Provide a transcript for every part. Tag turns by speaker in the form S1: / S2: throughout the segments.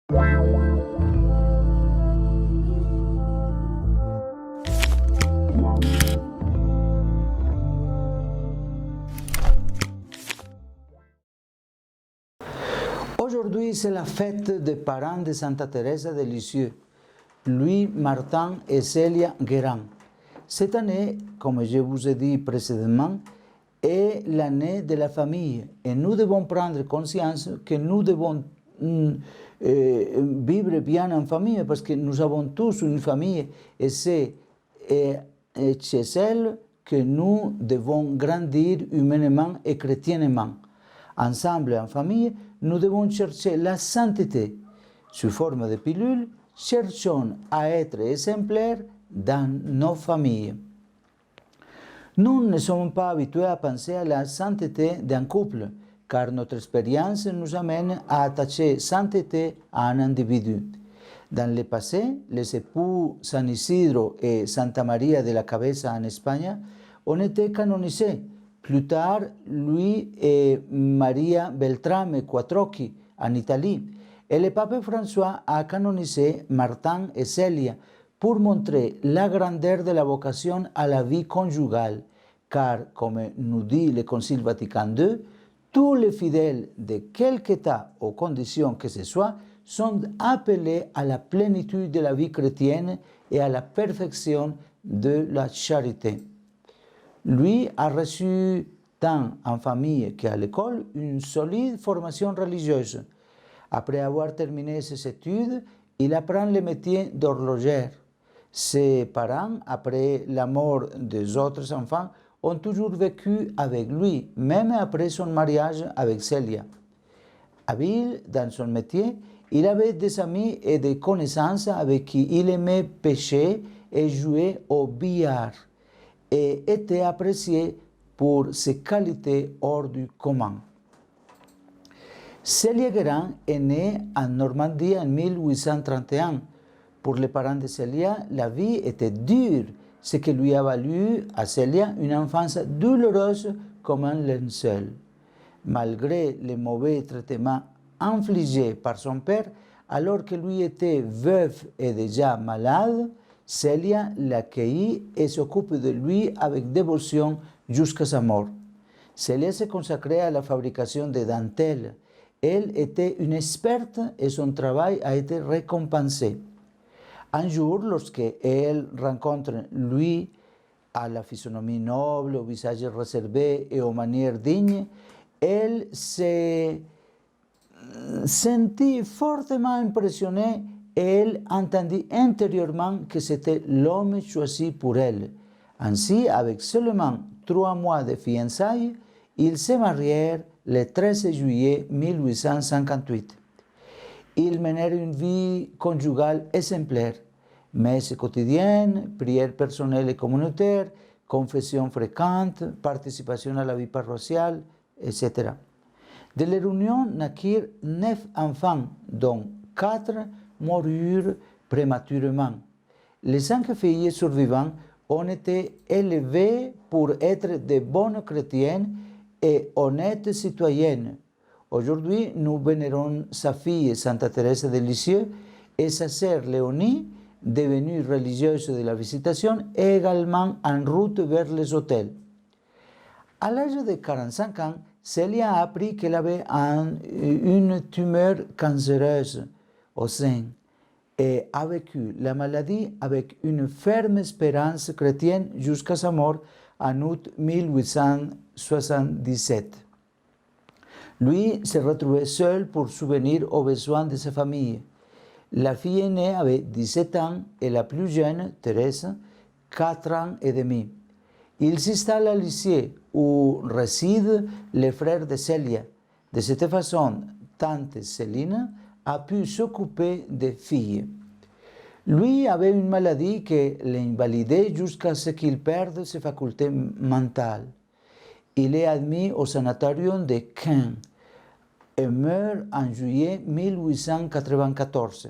S1: Aujourd'hui, c'est la fête des parents de Santa Teresa de Lisieux, Louis Martin et Célia Guérin. Cette année, comme je vous ai dit précédemment, est l'année de la famille et nous devons prendre conscience que nous devons vivre bien en famille parce que nous avons tous une famille et c'est chez elle que nous devons grandir humainement et chrétiennement. Ensemble, en famille, nous devons chercher la sainteté. Sous forme de pilule, cherchons à être exemplaires dans nos familles. Nous ne sommes pas habitués à penser à la sainteté d'un couple, car notre expérience nous amène à attacher sainteté à un individu. Dans le passé, les époux San Isidro et Santa Maria de la Cabeza en Espagne ont été canonisés. Plus tard, lui et Maria Beltrame Quattrocchi en Italie. Et le pape François a canonisé Martin et Célia pour montrer la grandeur de la vocation à la vie conjugale. Car, comme nous dit le Concile Vatican II, tous les fidèles de quelque état ou condition que ce soit sont appelés à la plénitude de la vie chrétienne et à la perfection de la charité. Lui a reçu, tant en famille qu'à l'école, une solide formation religieuse. Après avoir terminé ses études, il apprend le métier d'horloger. Ses parents, après la mort des autres enfants, ont toujours vécu avec lui, même après son mariage avec Célia. Habile dans son métier, il avait des amis et des connaissances avec qui il aimait pêcher et jouer au billard, et était apprécié pour ses qualités hors du commun. Célia Guérin est née en Normandie en 1831. Pour les parents de Célia, la vie était dure, ce qui lui a valu à Célia une enfance douloureuse comme un linceul. Malgré les mauvais traitements infligés par son père, alors que lui était veuf et déjà malade, Célia l'accueillit et s'occupe de lui avec dévotion jusqu'à sa mort. Célia se consacrait à la fabrication de dentelles. Elle était une experte et son travail a été récompensé. Un jour, lorsque elle rencontre lui, à la physionomie noble, au visage réservé et aux manières dignes, elle se sentit fortement impressionnée et elle entendit intérieurement que c'était l'homme choisi pour elle. Ainsi, avec seulement 3 mois de fiançailles, ils se marièrent le 13 juillet 1858. Ils menèrent une vie conjugale exemplaire, messe quotidienne, prières personnelles et communautaires, confession fréquente, participation à la vie paroissiale, etc. De leur union naquirent 9 enfants, dont 4 moururent prématurément. Les 5 filles survivantes ont été élevées pour être de bonnes chrétiennes et honnêtes citoyennes. Aujourd'hui, nous vénérons sa fille Santa Teresa de Lisieux et sa sœur Léonie, devenue religieuse de la Visitation, et également en route vers les hôtels. À l'âge de 45 ans, Célia a appris qu'elle avait une tumeur cancéreuse au sein et a vécu la maladie avec une ferme espérance chrétienne jusqu'à sa mort en août 1877. Lui se retrouvait seul pour subvenir aux besoins de sa famille. La fille aînée avait 17 ans et la plus jeune, Thérèse, 4 ans et demi. Il s'installe à Lisieux où résident les frères de Célia. De cette façon, tante Céline a pu s'occuper des filles. Lui avait une maladie qui l'invalidait jusqu'à ce qu'il perde ses facultés mentales. Il est admis au sanatorium de Caen et meurt en juillet 1894.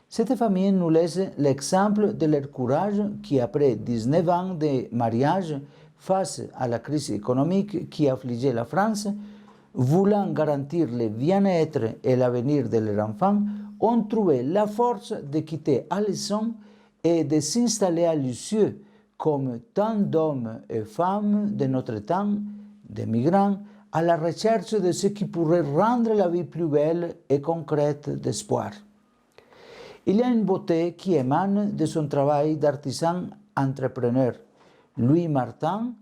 S1: Cette famille nous laisse l'exemple de leur courage qui, après 19 ans de mariage, face à la crise économique qui affligeait la France, voulant garantir le bien-être et l'avenir de leurs enfants, ont trouvé la force de quitter Alençon et de s'installer à Lisieux, comme tant d'hommes et femmes de notre temps, des migrants, à la recherche de ce qui pourrait rendre la vie plus belle et concrète d'espoir. Il y a une beauté qui émane de son travail d'artisan entrepreneur. Louis Martin,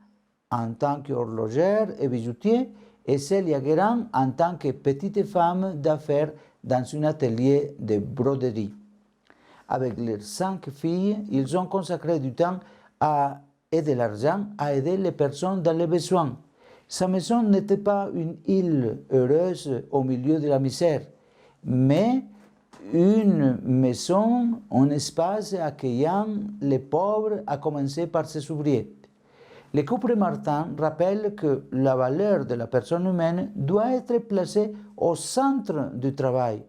S1: en tant qu'horlogère et bijoutier, et Célia Guérin en tant que petite femme d'affaires dans un atelier de broderie. Avec leurs 5 filles, ils ont consacré du temps et de l'argent à aider les personnes dans les besoins. Sa maison n'était pas une île heureuse au milieu de la misère, mais une maison, un espace accueillant les pauvres, à commencer par ses ouvriers. Le couple Martin rappelle que la valeur de la personne humaine doit être placée au centre du travail.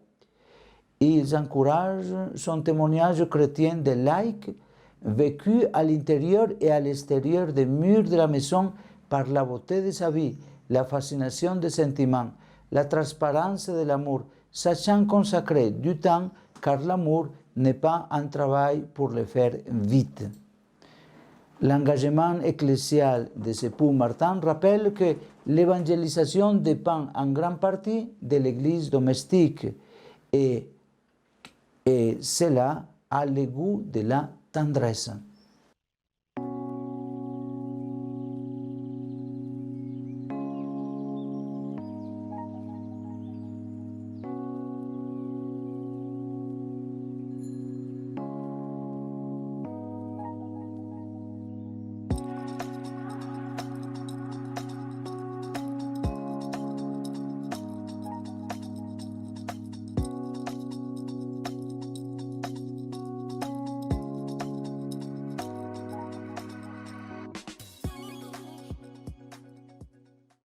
S1: Ils encouragent son témoignage chrétien de laïc, vécu à l'intérieur et à l'extérieur des murs de la maison par la beauté de sa vie, la fascination des sentiments, la transparence de l'amour, sachant consacrer du temps car l'amour n'est pas un travail pour le faire vite. L'engagement ecclésial de ce époux Martin rappelle que l'évangélisation dépend en grande partie de l'Église domestique et cela a le goût de la tendresse.